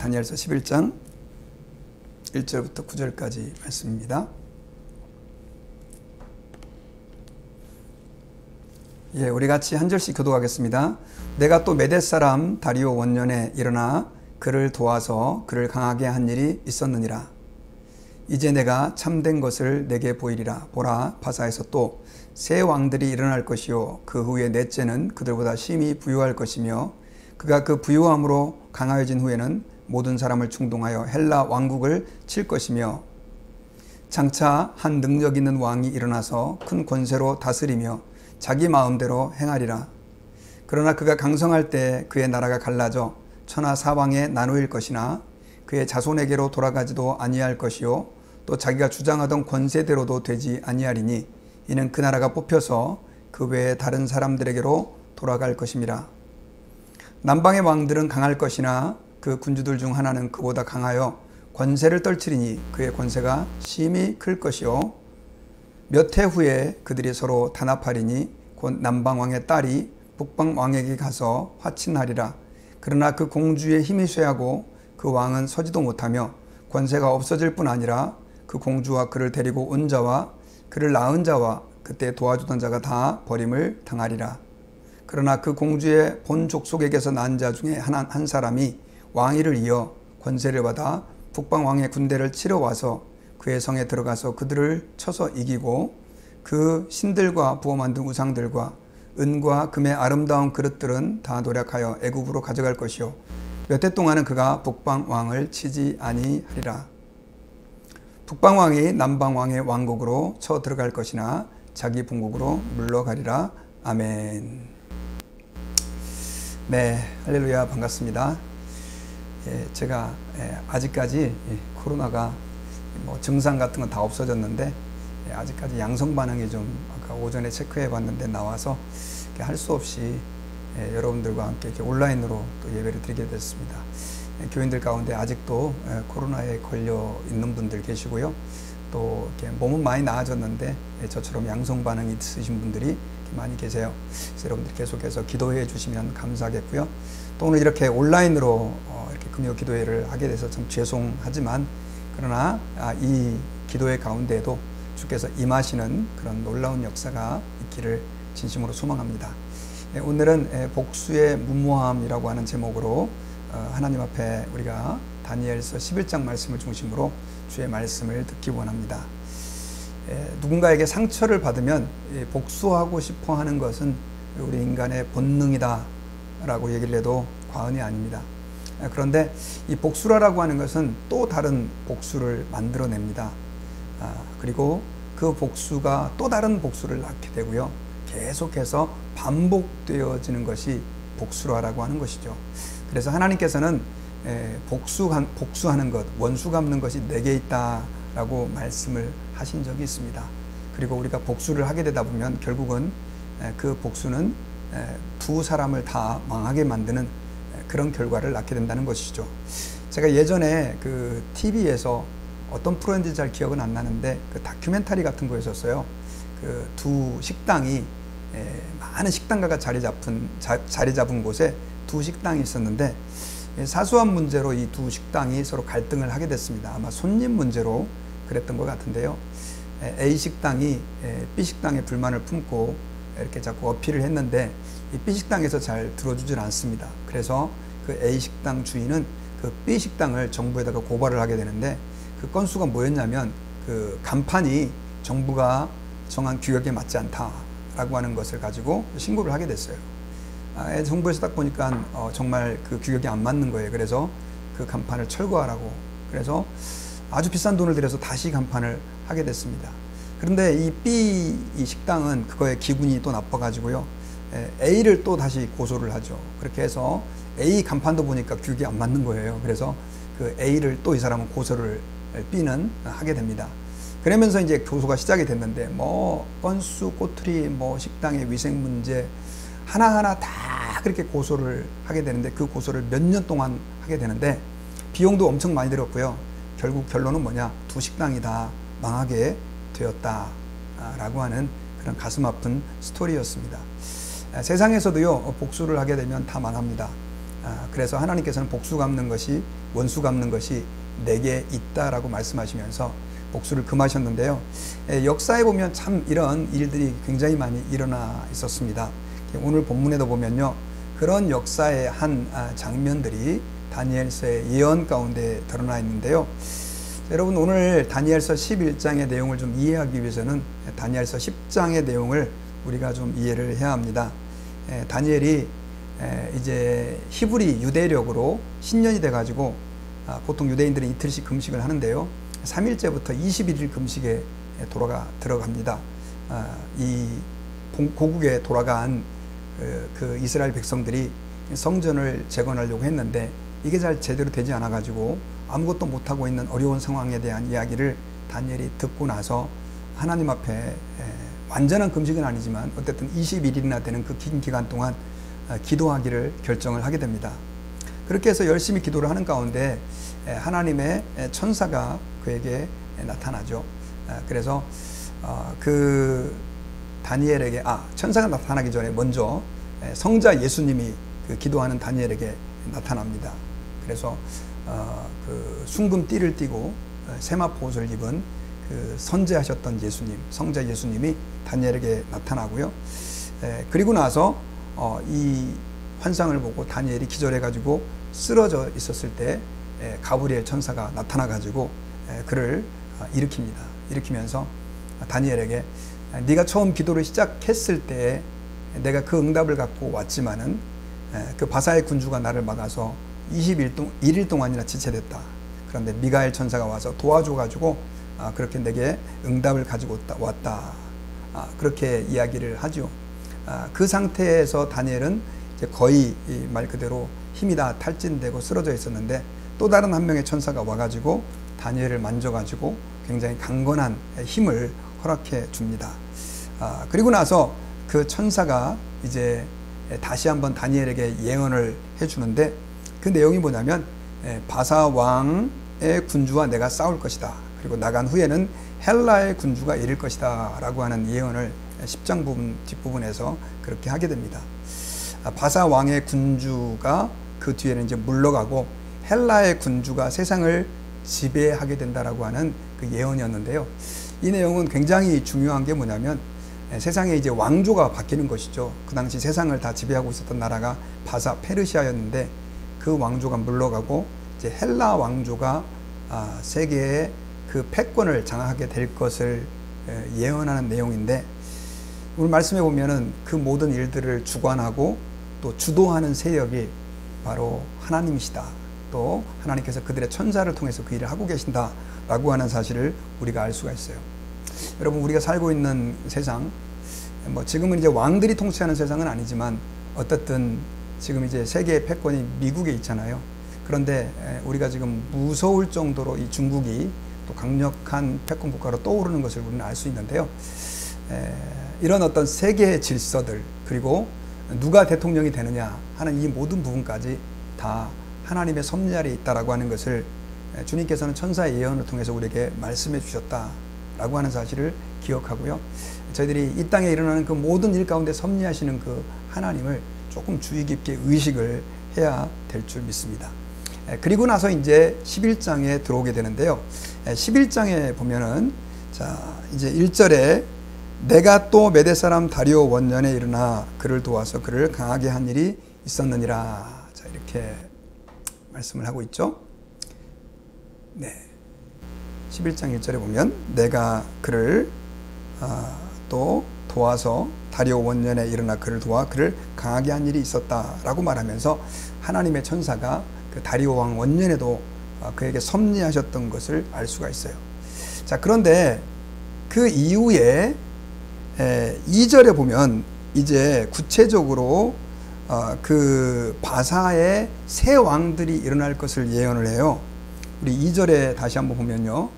다니엘서 11장 1절부터 9절까지 말씀입니다. 우리 같이 한 절씩 교독하겠습니다. 내가 또 메대 사람 다리오 원년에 일어나 그를 도와서 그를 강하게 한 일이 있었느니라. 이제 내가 참된 것을 내게 보이리라. 보라, 바사에서 또 새 왕들이 일어날 것이요 그 후에 넷째는 그들보다 심히 부유할 것이며 그가 그 부유함으로 강하여진 후에는 모든 사람을 충동하여 헬라 왕국을 칠 것이며 장차 한 능력 있는 왕이 일어나서 큰 권세로 다스리며 자기 마음대로 행하리라. 그러나 그가 강성할 때 그의 나라가 갈라져 천하 사방에 나누일 것이나 그의 자손에게로 돌아가지도 아니할 것이요 또 자기가 주장하던 권세대로도 되지 아니하리니 이는 그 나라가 뽑혀서 그 외에 다른 사람들에게로 돌아갈 것임이라. 남방의 왕들은 강할 것이나 그 군주들 중 하나는 그보다 강하여 권세를 떨치리니 그의 권세가 심히 클 것이요 몇 해 후에 그들이 서로 단합하리니 곧 남방왕의 딸이 북방왕에게 가서 화친하리라. 그러나 그 공주의 힘이 쇠하고 그 왕은 서지도 못하며 권세가 없어질 뿐 아니라 그 공주와 그를 데리고 온 자와 그를 낳은 자와 그때 도와주던 자가 다 버림을 당하리라. 그러나 그 공주의 본 족속에게서 난 자 중에 한 사람이 왕위를 이어 권세를 받아 북방왕의 군대를 치러 와서 그의 성에 들어가서 그들을 쳐서 이기고 그 신들과 부어 만든 우상들과 은과 금의 아름다운 그릇들은 다 노략하여 애굽으로 가져갈 것이요 몇 해 동안은 그가 북방왕을 치지 아니하리라. 북방왕이 남방왕의 왕국으로 쳐 들어갈 것이나 자기 본국으로 물러가리라. 아멘. 네, 할렐루야, 반갑습니다. 제가 아직까지 코로나가 증상 같은 건 다 없어졌는데 아직까지 양성 반응이 좀 아까 오전에 체크해 봤는데 나와서 할 수 없이 여러분들과 함께 이렇게 온라인으로 또 예배를 드리게 됐습니다. 교인들 가운데 아직도 코로나에 걸려 있는 분들 계시고요. 또 이렇게 몸은 많이 나아졌는데 저처럼 양성 반응이 있으신 분들이 많이 계세요. 그래서 여러분들 계속해서 기도해 주시면 감사하겠고요. 또 오늘 이렇게 온라인으로 이렇게 금요 기도회를 하게 돼서 참 죄송하지만 그러나 이 기도회 가운데에도 주께서 임하시는 그런 놀라운 역사가 있기를 진심으로 소망합니다. 오늘은 복수의 무모함이라고 하는 제목으로 하나님 앞에 우리가 다니엘서 11장 말씀을 중심으로 주의 말씀을 듣기 원합니다. 누군가에게 상처를 받으면 복수하고 싶어 하는 것은 우리 인간의 본능이다 라고 얘기를 해도 과언이 아닙니다. 그런데 이 복수라고 하는 것은 또 다른 복수를 만들어냅니다. 그리고 그 복수가 또 다른 복수를 낳게 되고요. 계속해서 반복되어지는 것이 복수라고 하는 것이죠. 그래서 하나님께서는 복수하는 것, 원수 갚는 것이 내게 있다라고 말씀을 하신 적이 있습니다. 그리고 우리가 복수를 하게 되다 보면 결국은 그 복수는 두 사람을 다 망하게 만드는 그런 결과를 낳게 된다는 것이죠. 제가 예전에 그 TV에서 어떤 프로인지 잘 기억은 안 나는데 그 다큐멘터리 같은 거였었어요. 그 두 식당이 많은 식당가가 자리 잡은 곳에 두 식당이 있었는데 사소한 문제로 이 두 식당이 서로 갈등을 하게 됐습니다. 아마 손님 문제로 그랬던 것 같은데요. A 식당이 B 식당에 불만을 품고 이렇게 자꾸 어필을 했는데 이 B 식당에서 잘 들어주질 않습니다. 그래서 그 A 식당 주인은 그 B 식당을 정부에다가 고발을 하게 되는데 그 건수가 뭐였냐면 그 간판이 정부가 정한 규격에 맞지 않다라고 하는 것을 가지고 신고를 하게 됐어요. 정부에서 딱 보니까 정말 그 규격이 안 맞는 거예요. 그래서 그 간판을 철거하라고. 그래서 아주 비싼 돈을 들여서 다시 간판을 하게 됐습니다. 그런데 이 B 이 식당은 그거에 기분이 또 나빠가지고요. A를 또 다시 고소를 하죠. 그렇게 해서 A 간판도 보니까 규격이 안 맞는 거예요. 그래서 그 A를 또 이 사람은 고소를 B는 하게 됩니다. 그러면서 이제 고소가 시작이 됐는데 건수, 꼬투리, 식당의 위생 문제 하나하나 다 그렇게 고소를 하게 되는데 그 고소를 몇 년 동안 하게 되는데 비용도 엄청 많이 들었고요. 결국 결론은 뭐냐? 두 식당이 다 망하게 되었다라고 하는 그런 가슴 아픈 스토리였습니다. 세상에서도요, 복수를 하게 되면 다 망합니다. 그래서 하나님께서는 복수 갚는 것이, 원수 갚는 것이 내게 있다라고 말씀하시면서 복수를 금하셨는데요. 역사에 보면 참 이런 일들이 굉장히 많이 일어나 있었습니다. 오늘 본문에도 보면요, 그런 역사의 한 장면들이 다니엘서의 예언 가운데 드러나 있는데요. 여러분, 오늘 다니엘서 11장의 내용을 좀 이해하기 위해서는 다니엘서 10장의 내용을 우리가 좀 이해를 해야 합니다. 다니엘이 이제 히브리 유대력으로 신년이 돼가지고 보통 유대인들은 이틀씩 금식을 하는데요, 3일째부터 21일 금식에 들어갑니다. 이 고국에 돌아간 그 이스라엘 백성들이 성전을 재건하려고 했는데 이게 잘 제대로 되지 않아 가지고 아무것도 못하고 있는 어려운 상황에 대한 이야기를 다니엘이 듣고 나서 하나님 앞에 완전한 금식은 아니지만 어쨌든 21일이나 되는 그 긴 기간 동안 기도하기를 결정을 하게 됩니다. 그렇게 해서 열심히 기도를 하는 가운데 하나님의 천사가 그에게 나타나죠. 그래서 그 다니엘에게, 천사가 나타나기 전에 먼저 성자 예수님이 그 기도하는 다니엘에게 나타납니다. 그래서 그 순금 띠를 띠고 세마포 옷을 입은 그 선제하셨던 예수님, 성자 예수님이 다니엘에게 나타나고요. 그리고 나서 이 환상을 보고 다니엘이 기절해가지고 쓰러져 있었을 때 가브리엘 천사가 나타나가지고 그를 일으킵니다. 일으키면서 다니엘에게, 네가 처음 기도를 시작했을 때 내가 그 응답을 갖고 왔지만은 그 바사의 군주가 나를 막아서 21일 동안이나 지체됐다. 그런데 미가엘 천사가 와서 도와줘가지고 그렇게 내게 응답을 가지고 왔다. 그렇게 이야기를 하죠. 그 상태에서 다니엘은 이제 거의 말 그대로 힘이 다 탈진되고 쓰러져 있었는데 또 다른 한 명의 천사가 와가지고 다니엘을 만져가지고 굉장히 강건한 힘을 허락해 줍니다. 그리고 나서 그 천사가 이제 다시 한번 다니엘에게 예언을 해주는데 그 내용이 뭐냐면 바사 왕의 군주와 내가 싸울 것이다. 그리고 나간 후에는 헬라의 군주가 이를 것이다 라고 하는 예언을 10장 뒷부분에서 그렇게 하게 됩니다. 바사 왕의 군주가 그 뒤에는 이제 물러가고 헬라의 군주가 세상을 지배하게 된다라고 하는 그 예언이었는데요. 이 내용은 굉장히 중요한 게 뭐냐면 세상에 이제 왕조가 바뀌는 것이죠. 그 당시 세상을 다 지배하고 있었던 나라가 바사 페르시아였는데 그 왕조가 물러가고 이제 헬라 왕조가 세계의 그 패권을 장악하게 될 것을 예언하는 내용인데 오늘 말씀해 보면은 그 모든 일들을 주관하고 또 주도하는 세력이 바로 하나님이시다. 또 하나님께서 그들의 천사를 통해서 그 일을 하고 계신다라고 하는 사실을 우리가 알 수가 있어요. 여러분, 우리가 살고 있는 세상, 지금은 이제 왕들이 통치하는 세상은 아니지만 어쨌든 지금 이제 세계의 패권이 미국에 있잖아요. 그런데 우리가 지금 무서울 정도로 이 중국이 또 강력한 패권 국가로 떠오르는 것을 우리는 알 수 있는데요. 이런 어떤 세계의 질서들, 그리고 누가 대통령이 되느냐 하는 이 모든 부분까지 다 하나님의 섭리 아래에 있다라고 하는 것을 주님께서는 천사의 예언을 통해서 우리에게 말씀해 주셨다라고 하는 사실을 기억하고요. 저희들이 이 땅에 일어나는 그 모든 일 가운데 섭리하시는 그 하나님을 조금 주의 깊게 의식을 해야 될 줄 믿습니다. 그리고 나서 이제 11장에 들어오게 되는데요. 11장에 보면은 자, 이제 1절에 내가 또 메대 사람 다리오 원년에 일어나 그를 도와서 그를 강하게 한 일이 있었느니라. 자, 이렇게 말씀을 하고 있죠. 네. 11장 1절에 보면 내가 그를 또 도와서 다리오 원년에 일어나 그를 도와 그를 강하게 한 일이 있었다라고 말하면서 하나님의 천사가 그 다리오 왕 원년에도 그에게 섭리하셨던 것을 알 수가 있어요. 자, 그런데 그 이후에 2절에 보면 이제 구체적으로 그 바사의 새 왕들이 일어날 것을 예언을 해요. 우리 2절에 다시 한번 보면요.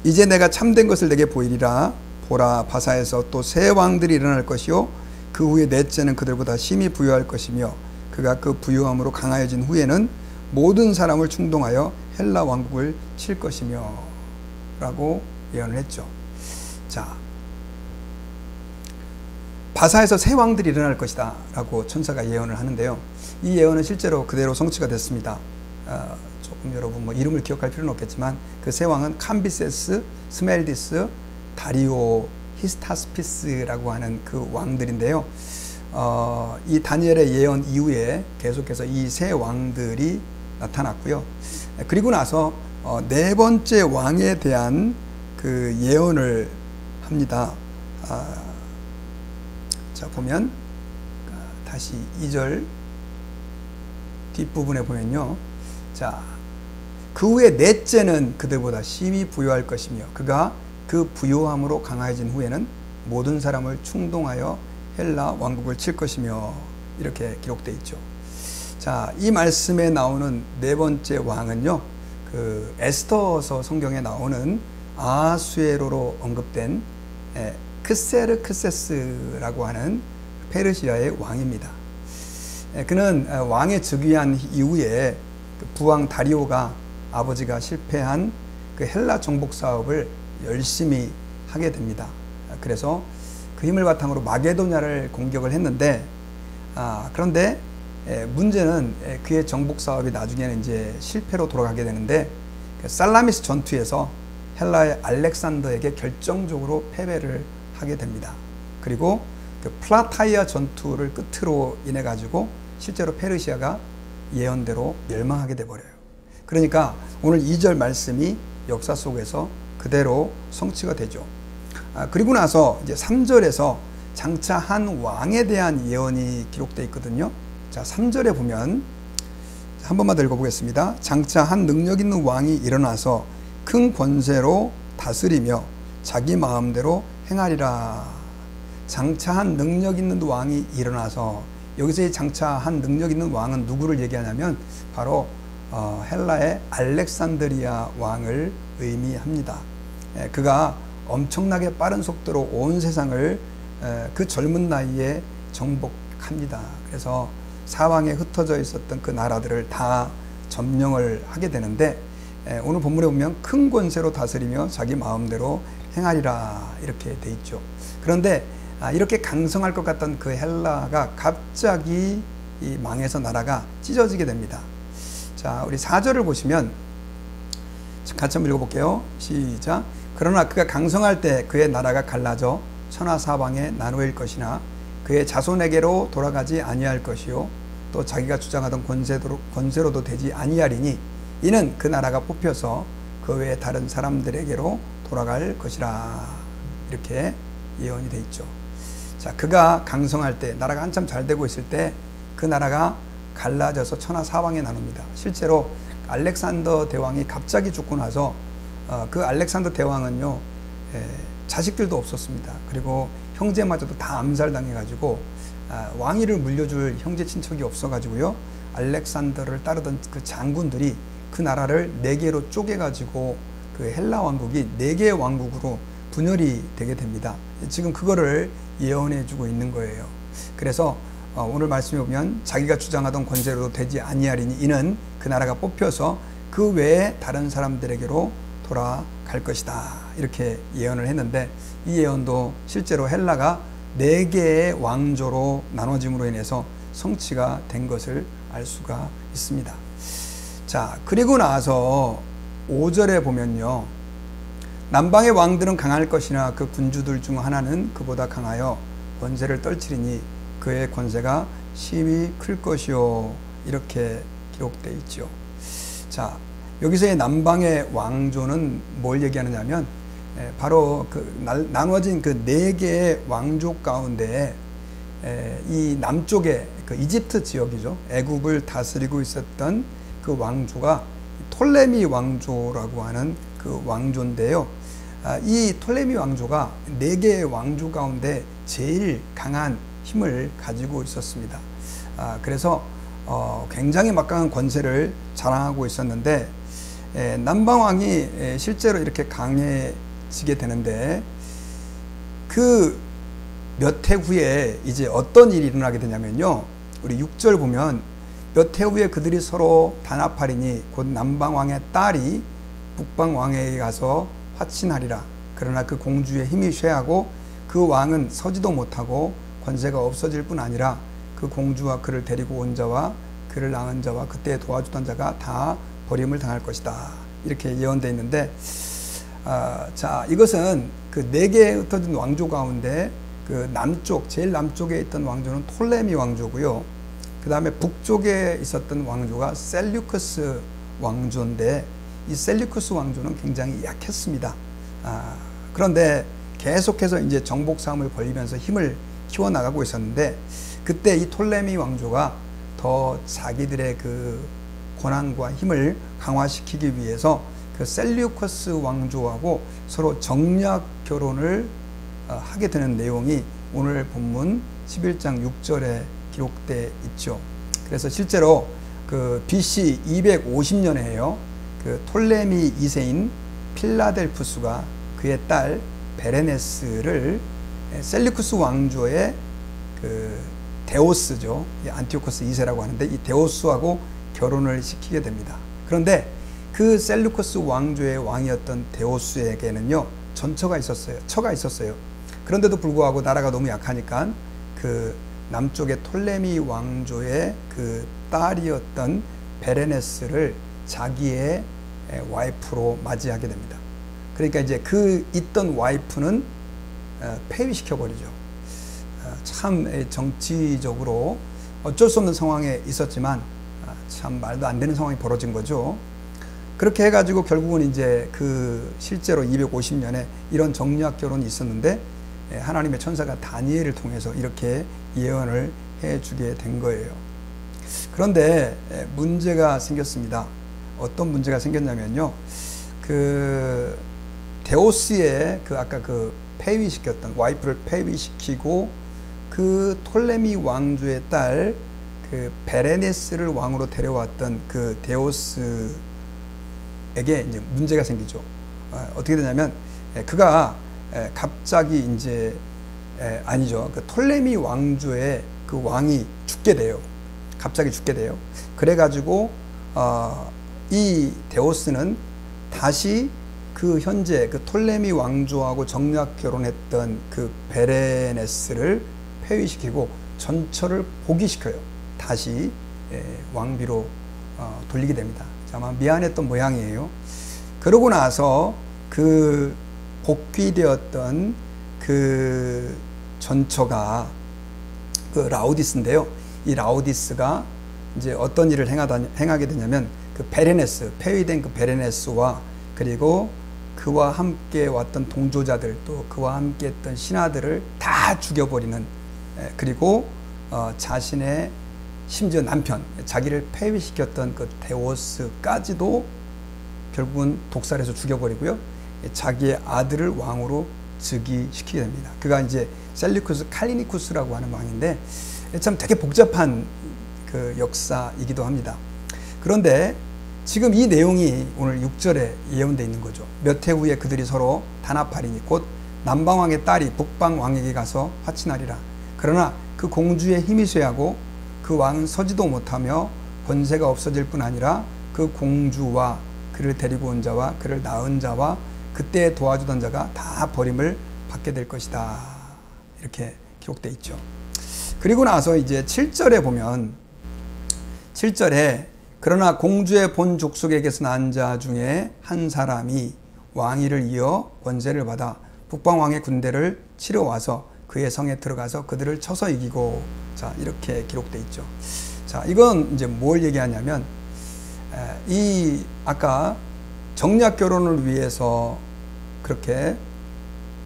이제 내가 참된 것을 내게 보이리라. 보라, 바사에서 또 새 왕들이 일어날 것이요 그 후에 넷째는 그들보다 심히 부유할 것이며 그가 그 부유함으로 강하여진 후에는 모든 사람을 충동하여 헬라 왕국을 칠 것이며 라고 예언을 했죠. 자, 바사에서 새 왕들이 일어날 것이다 라고 천사가 예언을 하는데요. 이 예언은 실제로 그대로 성취가 됐습니다. 조금 여러분 뭐 이름을 기억할 필요는 없겠지만 그 새 왕은 캄비세스, 스멜디스, 다리오, 히스타스피스라고 하는 그 왕들인데요. 이 다니엘의 예언 이후에 계속해서 이 새 왕들이 나타났고요. 그리고 나서 네 번째 왕에 대한 그 예언을 합니다. 자, 보면 다시 2절 뒷부분에 보면요. 자, 그 후에 넷째는 그들보다 심히 부요할 것이며 그가 그 부요함으로 강화해진 후에는 모든 사람을 충동하여 헬라 왕국을 칠 것이며 이렇게 기록되어 있죠. 자, 이 말씀에 나오는 네 번째 왕은요, 그 에스더서 성경에 나오는 아수에로로 언급된 크세르크세스라고 하는 페르시아의 왕입니다. 그는 왕에 즉위한 이후에 부왕 다리오가 아버지가 실패한 그 헬라 정복 사업을 열심히 하게 됩니다. 그래서 그 힘을 바탕으로 마게도냐를 공격을 했는데, 그런데 문제는 그의 정복 사업이 나중에는 이제 실패로 돌아가게 되는데, 살라미스 전투에서 헬라의 알렉산더에게 결정적으로 패배를 하게 됩니다. 그리고 그 플라타이아 전투를 끝으로 인해 가지고 실제로 페르시아가 예언대로 멸망하게 돼 버려요. 그러니까 오늘 2절 말씀이 역사 속에서 그대로 성취가 되죠. 그리고 나서 이제 3절에서 장차 한 왕에 대한 예언이 기록되어 있거든요. 자, 3절에 보면 한 번만 더 읽어보겠습니다. 장차 한 능력 있는 왕이 일어나서 큰 권세로 다스리며 자기 마음대로 행하리라. 장차 한 능력 있는 왕이 일어나서, 여기서 이 장차 한 능력 있는 왕은 누구를 얘기하냐면 바로 헬라의 알렉산드리아 왕을 의미합니다. 그가 엄청나게 빠른 속도로 온 세상을 그 젊은 나이에 정복합니다. 그래서 사방에 흩어져 있었던 그 나라들을 다 점령을 하게 되는데, 오늘 본문에 보면 큰 권세로 다스리며 자기 마음대로 행하리라 이렇게 돼 있죠. 그런데 이렇게 강성할 것 같던 그 헬라가 갑자기 이 망해서 나라가 찢어지게 됩니다. 자, 우리 4절을 보시면 같이 한번 읽어볼게요. 시작. 그러나 그가 강성할 때 그의 나라가 갈라져 천하사방에 나누일 것이나 그의 자손에게로 돌아가지 아니할 것이요 또 자기가 주장하던 권세로도 되지 아니하리니 이는 그 나라가 뽑혀서 그 외에 다른 사람들에게로 돌아갈 것이라. 이렇게 예언이 돼 있죠. 자, 그가 강성할 때, 나라가 한참 잘 되고 있을 때 그 나라가 갈라져서 천하사방에 나눕니다. 실제로 알렉산더 대왕이 갑자기 죽고 나서 그 알렉산더 대왕은요, 자식들도 없었습니다. 그리고 형제마저도 다 암살당해가지고 왕위를 물려줄 형제 친척이 없어가지고요, 알렉산더를 따르던 그 장군들이 그 나라를 4개로 쪼개가지고 그 헬라 왕국이 4개의 왕국으로 분열이 되게 됩니다. 지금 그거를 예언해주고 있는 거예요. 그래서 오늘 말씀에 보면 자기가 주장하던 권세로도 되지 아니하리니 이는 그 나라가 뽑혀서 그 외에 다른 사람들에게로 돌아갈 것이다. 이렇게 예언을 했는데, 이 예언도 실제로 헬라가 4개의 왕조로 나눠짐으로 인해서 성취가 된 것을 알 수가 있습니다. 자, 그리고 나서 5절에 보면요, 남방의 왕들은 강할 것이나 그 군주들 중 하나는 그보다 강하여 권세를 떨치리니 그의 권세가 심히 클 것이요. 이렇게 기록되어 있죠. 자, 여기서의 남방의 왕조는 뭘 얘기하느냐면 바로 그 나눠진 그 4개의 왕조 가운데 이 남쪽에 그 이집트 지역이죠. 애굽을 다스리고 있었던 그 왕조가 톨레미 왕조라고 하는 그 왕조인데요. 이 톨레미 왕조가 4개의 왕조 가운데 제일 강한 힘을 가지고 있었습니다. 그래서 굉장히 막강한 권세를 자랑하고 있었는데, 남방왕이 실제로 이렇게 강해지게 되는데, 그 몇 해 후에 이제 어떤 일이 일어나게 되냐면요, 우리 6절 보면 몇 해 후에 그들이 서로 단합하리니 곧 남방왕의 딸이 북방왕에게 가서 화친하리라. 그러나 그 공주의 힘이 쇠하고 그 왕은 서지도 못하고 권세가 없어질 뿐 아니라 그 공주와 그를 데리고 온 자와 그를 낳은 자와 그때 도와주던 자가 다 버림을 당할 것이다. 이렇게 예언되어 있는데, 자, 이것은 그 4개에 흩어진 왕조 가운데 그 남쪽, 제일 남쪽에 있던 왕조는 톨레미 왕조고요. 그 다음에 북쪽에 있었던 왕조가 셀류커스 왕조인데, 이 셀류커스 왕조는 굉장히 약했습니다. 그런데 계속해서 이제 정복 싸움을 벌이면서 힘을 키워나가고 있었는데, 그때 이 톨레미 왕조가 더 자기들의 그 권한과 힘을 강화시키기 위해서 그 셀류커스 왕조하고 서로 정략 결혼을 하게 되는 내용이 오늘 본문 11장 6절에 기록되어 있죠. 그래서 실제로 그 BC 250년에요. 그 톨레미 2세인 필라델푸스가 그의 딸 베레네스를 셀류쿠스 왕조의 그 데오스죠. 안티오코스 2세라고 하는데 이 데오스하고 결혼을 시키게 됩니다. 그런데 그 셀류쿠스 왕조의 왕이었던 데오스에게는요, 전처가 있었어요. 처가 있었어요. 그런데도 불구하고 나라가 너무 약하니까 그 남쪽의 톨레미 왕조의 그 딸이었던 베레네스를 자기의 와이프로 맞이하게 됩니다. 그러니까 이제 그 있던 와이프는 폐위시켜버리죠. 참 정치적으로 어쩔 수 없는 상황에 있었지만 참 말도 안 되는 상황이 벌어진 거죠. 그렇게 해가지고 결국은 이제 그 실제로 250년에 이런 정략 결혼이 있었는데 하나님의 천사가 다니엘을 통해서 이렇게 예언을 해주게 된 거예요. 그런데 문제가 생겼습니다. 어떤 문제가 생겼냐면요, 그 데오스의 그 아까 그 폐위시켰던 와이프를 폐위시키고 그 톨레미 왕조의 딸 그 베레네스를 왕으로 데려왔던 그 데오스에게 이제 문제가 생기죠. 어떻게 되냐면 그가 갑자기 이제 아니죠. 그 톨레미 왕조의 그 왕이 죽게 돼요. 갑자기 죽게 돼요. 그래가지고 이 데오스는 다시 그 현재 그 톨레미 왕조하고 정략 결혼했던 그 베레네스를 폐위시키고 전처를 복위시켜요. 다시 왕비로 돌리게 됩니다. 아마 미안했던 모양이에요. 그러고 나서 그 복귀되었던 그 전처가 그 라우디스인데요. 이 라우디스가 이제 어떤 일을 행하게 되냐면 그 베레네스, 폐위된 그 베레네스와 그리고 그와 함께 왔던 동조자들 또 그와 함께 했던 신하들을 다 죽여버리는, 그리고 자신의 심지어 남편, 자기를 폐위시켰던 그 데오스까지도 결국은 독살해서 죽여버리고요. 자기의 아들을 왕으로 즉위시키게 됩니다. 그가 이제 셀류쿠스 칼리니쿠스라고 하는 왕인데 참 되게 복잡한 그 역사이기도 합니다. 그런데 지금 이 내용이 오늘 6절에 예언되어 있는 거죠. 몇 해 후에 그들이 서로 단합하리니 곧 남방왕의 딸이 북방왕에게 가서 화친하리라. 그러나 그 공주의 힘이 쇠하고 그 왕은 서지도 못하며 권세가 없어질 뿐 아니라 그 공주와 그를 데리고 온 자와 그를 낳은 자와 그때 도와주던 자가 다 버림을 받게 될 것이다. 이렇게 기록되어 있죠. 그리고 나서 이제 7절에 보면 7절에 그러나 공주의 본 족속에게서 난 자 중에 한 사람이 왕위를 이어 권세를 받아 북방왕의 군대를 치러 와서 그의 성에 들어가서 그들을 쳐서 이기고, 자, 이렇게 기록되어 있죠. 자, 이건 이제 뭘 얘기하냐면 이 아까 정략 결혼을 위해서 그렇게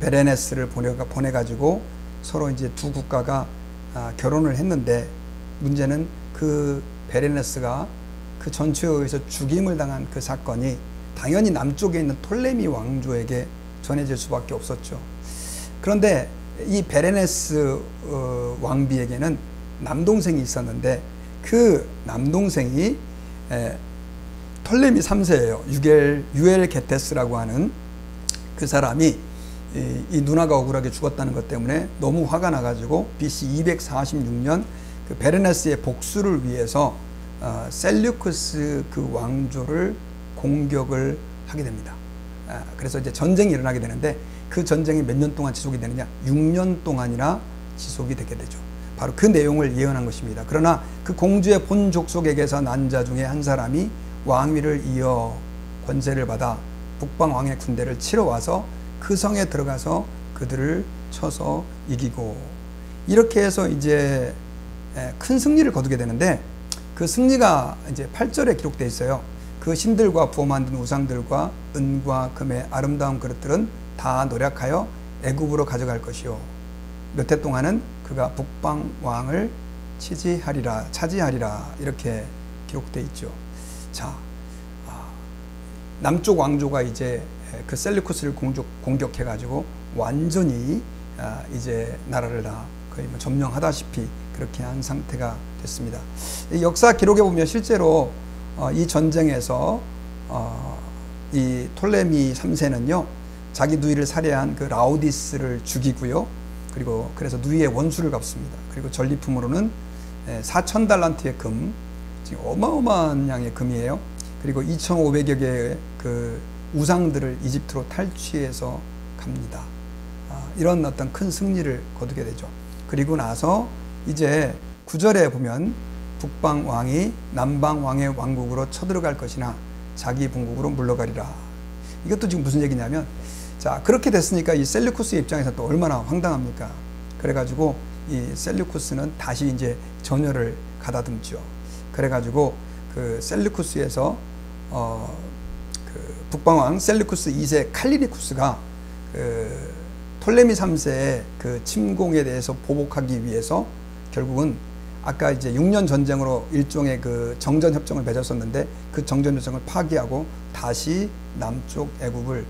베레네스를 보내가지고 서로 이제 두 국가가 결혼을 했는데, 문제는 그 베레네스가 그 전투에 의해서 죽임을 당한 그 사건이 당연히 남쪽에 있는 톨레미 왕조에게 전해질 수밖에 없었죠. 그런데 이 베레네스 왕비에게는 남동생이 있었는데 그 남동생이 톨레미 3세예요. 유엘 게테스라고 하는 그 사람이 이 누나가 억울하게 죽었다는 것 때문에 너무 화가 나가지고 BC 246년 그 베레네스의 복수를 위해서 셀류쿠스 그 왕조를 공격을 하게 됩니다. 그래서 이제 전쟁이 일어나게 되는데 그 전쟁이 몇 년 동안 지속이 되느냐? 6년 동안이나 지속이 되게 되죠. 바로 그 내용을 예언한 것입니다. 그러나 그 공주의 본 족속에게서 난 자 중에 한 사람이 왕위를 이어 권세를 받아 북방 왕의 군대를 치러 와서 그 성에 들어가서 그들을 쳐서 이기고, 이렇게 해서 이제 큰 승리를 거두게 되는데, 그 승리가 이제 8절에 기록되어 있어요. 그 신들과 부어 만든 우상들과 은과 금의 아름다운 그릇들은 다 노력하여 애굽으로 가져갈 것이요, 몇 해 동안은 그가 북방 왕을 차지하리라 이렇게 기록되어 있죠. 자, 남쪽 왕조가 이제 그 셀루쿠스를 공격해 가지고 완전히 이제 나라를 다 거의 뭐 점령하다시피 그렇게 한 상태가 됐습니다. 이 역사 기록에 보면 실제로 이 전쟁에서 이 톨레미 3세는요 자기 누이를 살해한 그 라오디스를 죽이고요, 그리고 그래서 누이의 원수를 갚습니다. 그리고 전리품으로는 4,000달란트의 금, 지금 어마어마한 양의 금이에요. 그리고 2,500여 개의 그 우상들을 이집트로 탈취해서 갑니다. 이런 어떤 큰 승리를 거두게 되죠. 그리고 나서 이제 9절에 보면 북방 왕이 남방 왕의 왕국으로 쳐들어갈 것이나 자기 본국으로 물러가리라. 이것도 지금 무슨 얘기냐면, 자, 그렇게 됐으니까 이 셀루쿠스의 입장에서 또 얼마나 황당합니까? 그래가지고 이 셀루쿠스는 다시 이제 전열을 가다듬죠. 그래가지고 그 셀루쿠스에서 그 북방왕 셀루쿠스 2세 칼리리쿠스가 그 톨레미 3세의 그 침공에 대해서 보복하기 위해서 결국은 아까 이제 6년 전쟁으로 일종의 그 정전 협정을 맺었었는데 그 정전 협정을 파기하고 다시 남쪽 애굽을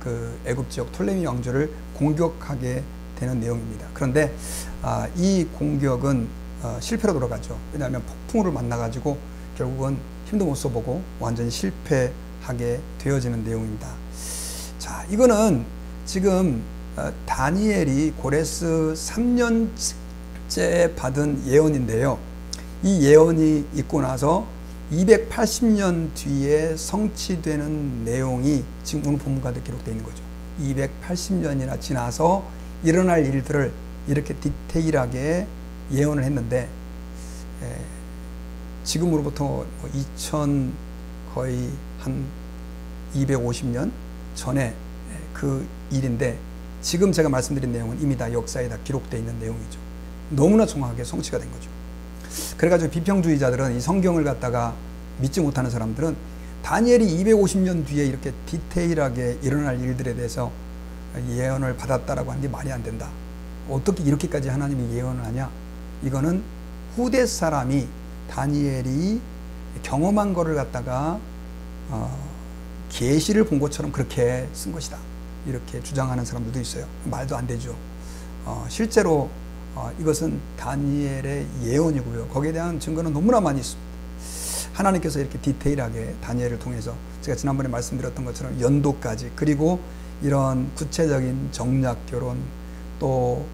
그 애굽 지역 톨레미 왕조를 공격하게 되는 내용입니다. 그런데 이 공격은 실패로 돌아가죠. 왜냐하면 폭풍우를 만나가지고 결국은 힘도 못 써보고 완전히 실패하게 되어지는 내용입니다. 자, 이거는 지금 다니엘이 고레스 3년째 받은 예언인데요. 이 예언이 있고 나서 280년 뒤에 성취되는 내용이 지금 오늘 본문가도 기록되어 있는 거죠. 280년이나 지나서 일어날 일들을 이렇게 디테일하게 예언을 했는데, 지금으로부터 2000 거의 한 250년 전에 그 일인데, 지금 제가 말씀드린 내용은 이미 다 역사에 다 기록되어 있는 내용이죠. 너무나 정확하게 성취가 된 거죠. 그래가지고 비평주의자들은 이 성경을 갖다가 믿지 못하는 사람들은 다니엘이 250년 뒤에 이렇게 디테일하게 일어날 일들에 대해서 예언을 받았다라고 하는 게 말이 안 된다. 어떻게 이렇게까지 하나님이 예언을 하냐? 이거는 후대 사람이 다니엘이 경험한 거를 갖다가 계시를 본 것처럼 그렇게 쓴 것이다. 이렇게 주장하는 사람들도 있어요. 말도 안 되죠. 실제로 이것은 다니엘의 예언이고요. 거기에 대한 증거는 너무나 많이 있습니다. 하나님께서 이렇게 디테일하게 다니엘을 통해서 제가 지난번에 말씀드렸던 것처럼 연도까지, 그리고 이런 구체적인 정략 결혼, 또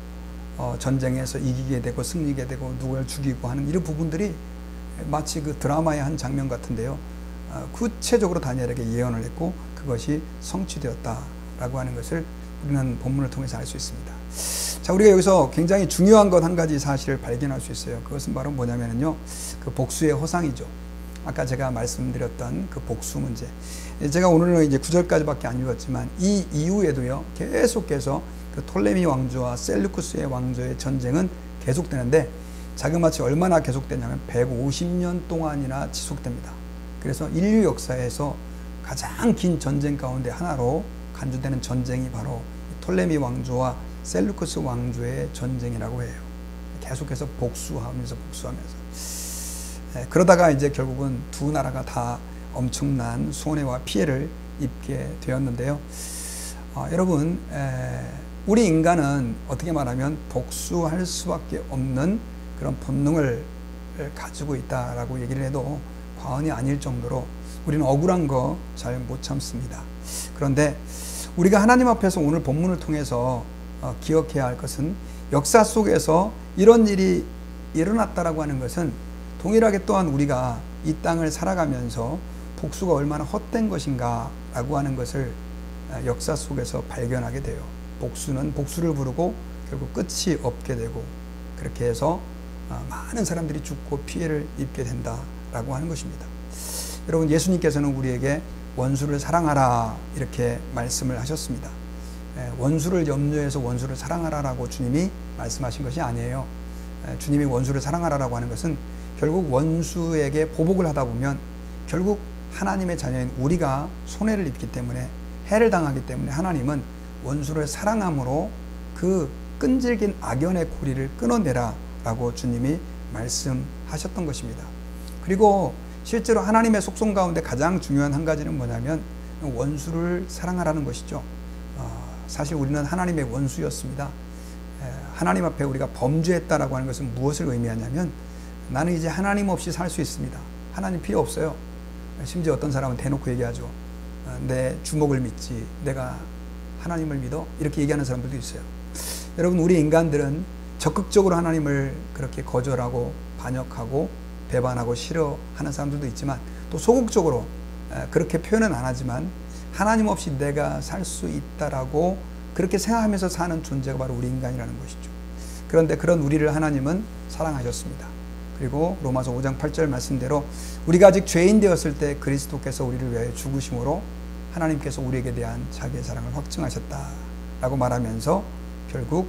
전쟁에서 이기게 되고 승리게 되고 누굴 죽이고 하는 이런 부분들이 마치 그 드라마의 한 장면 같은데요. 구체적으로 다니엘에게 예언을 했고 그것이 성취되었다라고 하는 것을 우리는 본문을 통해서 알 수 있습니다. 자, 우리가 여기서 굉장히 중요한 것 한 가지 사실을 발견할 수 있어요. 그것은 바로 뭐냐면요, 그 복수의 허상이죠. 아까 제가 말씀드렸던 그 복수 문제. 제가 오늘은 이제 9절까지밖에 안 읽었지만 이 이후에도요, 계속해서 그 톨레미 왕조와 셀루쿠스의 왕조의 전쟁은 계속되는데, 자그마치 얼마나 계속되냐면 150년 동안이나 지속됩니다. 그래서 인류 역사에서 가장 긴 전쟁 가운데 하나로 간주되는 전쟁이 바로 톨레미 왕조와 셀루쿠스 왕조의 전쟁이라고 해요. 계속해서 복수하면서 그러다가 이제 결국은 두 나라가 다 엄청난 손해와 피해를 입게 되었는데요. 여러분, 우리 인간은 어떻게 말하면 복수할 수밖에 없는 그런 본능을 가지고 있다라고 얘기를 해도 과언이 아닐 정도로 우리는 억울한 거 잘 못 참습니다. 그런데 우리가 하나님 앞에서 오늘 본문을 통해서 기억해야 할 것은, 역사 속에서 이런 일이 일어났다라고 하는 것은 동일하게 또한 우리가 이 땅을 살아가면서 복수가 얼마나 헛된 것인가 라고 하는 것을 역사 속에서 발견하게 돼요. 복수는 복수를 부르고 결국 끝이 없게 되고 그렇게 해서 많은 사람들이 죽고 피해를 입게 된다라고 하는 것입니다. 여러분, 예수님께서는 우리에게 원수를 사랑하라 이렇게 말씀을 하셨습니다. 원수를 염려해서 원수를 사랑하라라고 주님이 말씀하신 것이 아니에요. 주님이 원수를 사랑하라라고 하는 것은 결국 원수에게 보복을 하다 보면 결국 하나님의 자녀인 우리가 손해를 입기 때문에, 해를 당하기 때문에 하나님은 원수를 사랑함으로 그 끈질긴 악연의 고리를 끊어내라 라고 주님이 말씀하셨던 것입니다. 그리고 실제로 하나님의 속성 가운데 가장 중요한 한 가지는 뭐냐면 원수를 사랑하라는 것이죠. 사실 우리는 하나님의 원수였습니다. 하나님 앞에 우리가 범죄했다라고 하는 것은 무엇을 의미하냐면, 나는 이제 하나님 없이 살 수 있습니다. 하나님 필요 없어요. 심지어 어떤 사람은 대놓고 얘기하죠. 내 주먹을 믿지 내가 하나님을 믿어? 이렇게 얘기하는 사람들도 있어요. 여러분, 우리 인간들은 적극적으로 하나님을 그렇게 거절하고 반역하고 배반하고 싫어하는 사람들도 있지만, 또 소극적으로 그렇게 표현은 안 하지만 하나님 없이 내가 살 수 있다라고 그렇게 생각하면서 사는 존재가 바로 우리 인간이라는 것이죠. 그런데 그런 우리를 하나님은 사랑하셨습니다. 그리고 로마서 5장 8절 말씀대로 우리가 아직 죄인 되었을 때 그리스도께서 우리를 위하여 죽으심으로 하나님께서 우리에게 대한 자기의 사랑을 확증하셨다라고 말하면서 결국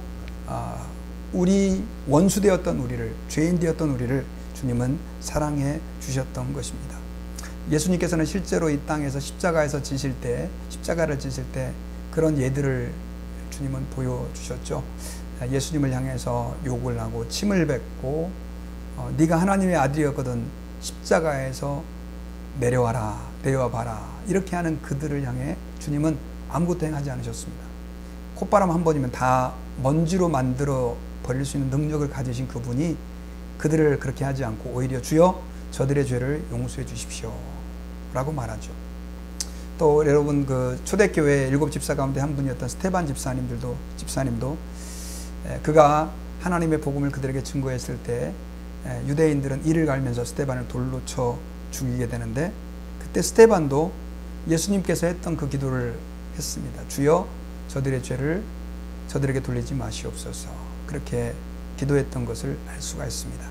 우리 원수 되었던 우리를, 죄인 되었던 우리를 주님은 사랑해 주셨던 것입니다. 예수님께서는 실제로 이 땅에서 십자가를 지실 때 그런 예들을 주님은 보여주셨죠. 예수님을 향해서 욕을 하고 침을 뱉고 네가 하나님의 아들이었거든 십자가에서 내려와 봐라 이렇게 하는 그들을 향해 주님은 아무것도 행하지 않으셨습니다. 콧바람 한 번이면 다 먼지로 만들어 버릴 수 있는 능력을 가지신 그분이 그들을 그렇게 하지 않고 오히려 주여 저들의 죄를 용서해 주십시오 라고 말하죠. 또 여러분, 그 초대교회 7집사 가운데 한 분이었던 스테반 집사님도 그가 하나님의 복음을 그들에게 증거했을 때 유대인들은 이를 갈면서 스테반을 돌로 쳐 죽이게 되는데, 그때 스테반도 예수님께서 했던 그 기도를 했습니다. 주여 저들의 죄를 저들에게 돌리지 마시옵소서. 그렇게 기도했던 것을 알 수가 있습니다.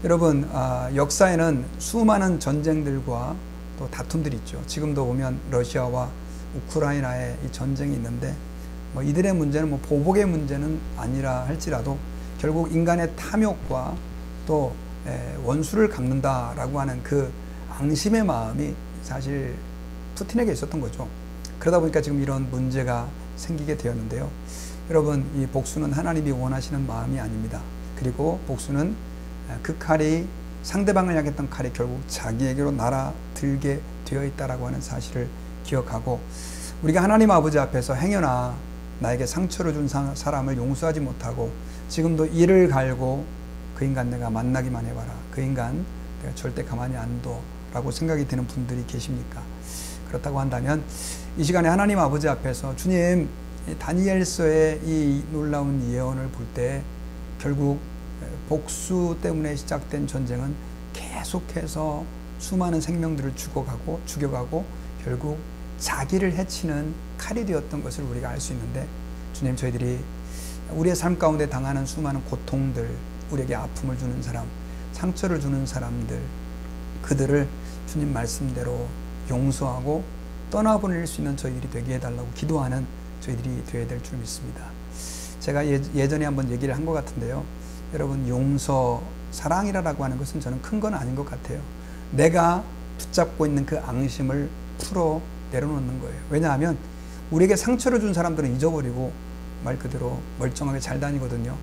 여러분, 역사에는 수많은 전쟁들과 또 다툼들이 있죠. 지금도 보면 러시아와 우크라이나의 이 전쟁이 있는데, 이들의 문제는 보복의 문제는 아니라 할지라도 결국 인간의 탐욕과 또 원수를 갚는다라고 하는 그 앙심의 마음이 사실 푸틴에게 있었던 거죠. 그러다 보니까 지금 이런 문제가 생기게 되었는데요. 여러분, 이 복수는 하나님이 원하시는 마음이 아닙니다. 그리고 복수는 그 칼이, 상대방을 향했던 칼이 결국 자기에게로 날아들게 되어 있다라고 하는 사실을 기억하고, 우리가 하나님 아버지 앞에서 행여나 나에게 상처를 준 사람을 용서하지 못하고 지금도 이를 갈고 그 인간 내가 만나기만 해봐라, 그 인간 내가 절대 가만히 안 둬라고 생각이 드는 분들이 계십니까? 그렇다고 한다면 이 시간에 하나님 아버지 앞에서 주님, 다니엘서의 이 놀라운 예언을 볼 때 결국 복수 때문에 시작된 전쟁은 계속해서 수많은 생명들을 죽여가고 결국 자기를 해치는 칼이 되었던 것을 우리가 알 수 있는데, 주님, 저희들이 우리의 삶 가운데 당하는 수많은 고통들, 우리에게 아픔을 주는 사람, 상처를 주는 사람들, 그들을 주님 말씀대로 용서하고 떠나보낼 수 있는 저희들이 되게 해달라고 기도하는 저희들이 되어야 될 줄 믿습니다. 제가 예전에 한번 얘기를 한 것 같은데요. 여러분, 용서, 사랑이라고 하는 것은 저는 큰 건 아닌 것 같아요. 내가 붙잡고 있는 그 앙심을 풀어 내려놓는 거예요. 왜냐하면 우리에게 상처를 준 사람들은 잊어버리고 말 그대로 멀쩡하게 잘 다니거든요.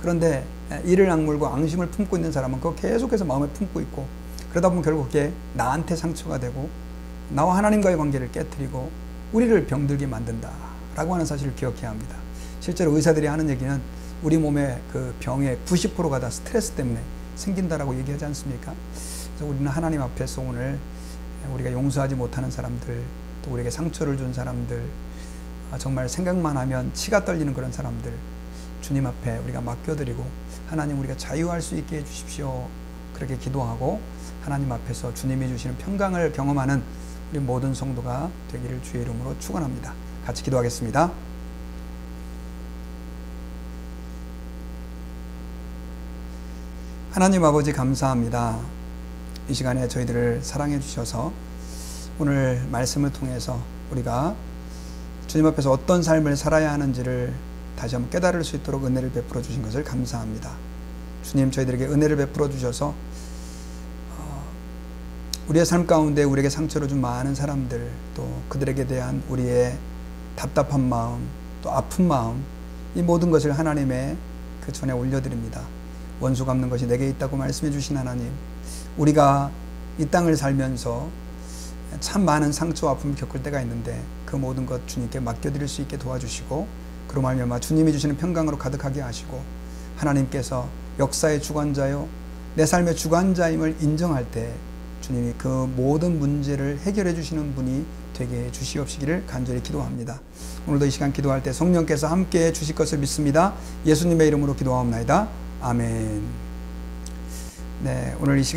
그런데 이를 악물고 앙심을 품고 있는 사람은 그거 계속해서 마음에 품고 있고, 그러다 보면 결국 그게 나한테 상처가 되고 나와 하나님과의 관계를 깨트리고 우리를 병들게 만든다라고 하는 사실을 기억해야 합니다. 실제로 의사들이 하는 얘기는 우리 몸의 그 병의 90%가 다 스트레스 때문에 생긴다라고 얘기하지 않습니까? 그래서 우리는 하나님 앞에서 오늘 우리가 용서하지 못하는 사람들, 또 우리에게 상처를 준 사람들, 정말 생각만 하면 치가 떨리는 그런 사람들, 주님 앞에 우리가 맡겨드리고 하나님, 우리가 자유할 수 있게 해주십시오. 그렇게 기도하고 하나님 앞에서 주님이 주시는 평강을 경험하는 우리 모든 성도가 되기를 주의 이름으로 축원합니다. 같이 기도하겠습니다. 하나님 아버지 감사합니다. 이 시간에 저희들을 사랑해 주셔서 오늘 말씀을 통해서 우리가 주님 앞에서 어떤 삶을 살아야 하는지를 다시 한번 깨달을 수 있도록 은혜를 베풀어 주신 것을 감사합니다. 주님, 저희들에게 은혜를 베풀어 주셔서 우리의 삶 가운데 우리에게 상처를 준 많은 사람들, 또 그들에게 대한 우리의 답답한 마음, 또 아픈 마음, 이 모든 것을 하나님의 그 전에 올려드립니다. 원수 갚는 것이 내게 있다고 말씀해 주신 하나님, 우리가 이 땅을 살면서 참 많은 상처와 아픔을 겪을 때가 있는데 그 모든 것 주님께 맡겨드릴 수 있게 도와주시고, 그로 말미암아 주님이 주시는 평강으로 가득하게 하시고, 하나님께서 역사의 주관자요 내 삶의 주관자임을 인정할 때 주님이 그 모든 문제를 해결해 주시는 분이 되게 해 주시옵시기를 간절히 기도합니다. 오늘도 이 시간 기도할 때 성령께서 함께해 주실 것을 믿습니다. 예수님의 이름으로 기도하옵나이다. 아멘. 네, 오늘 이 시간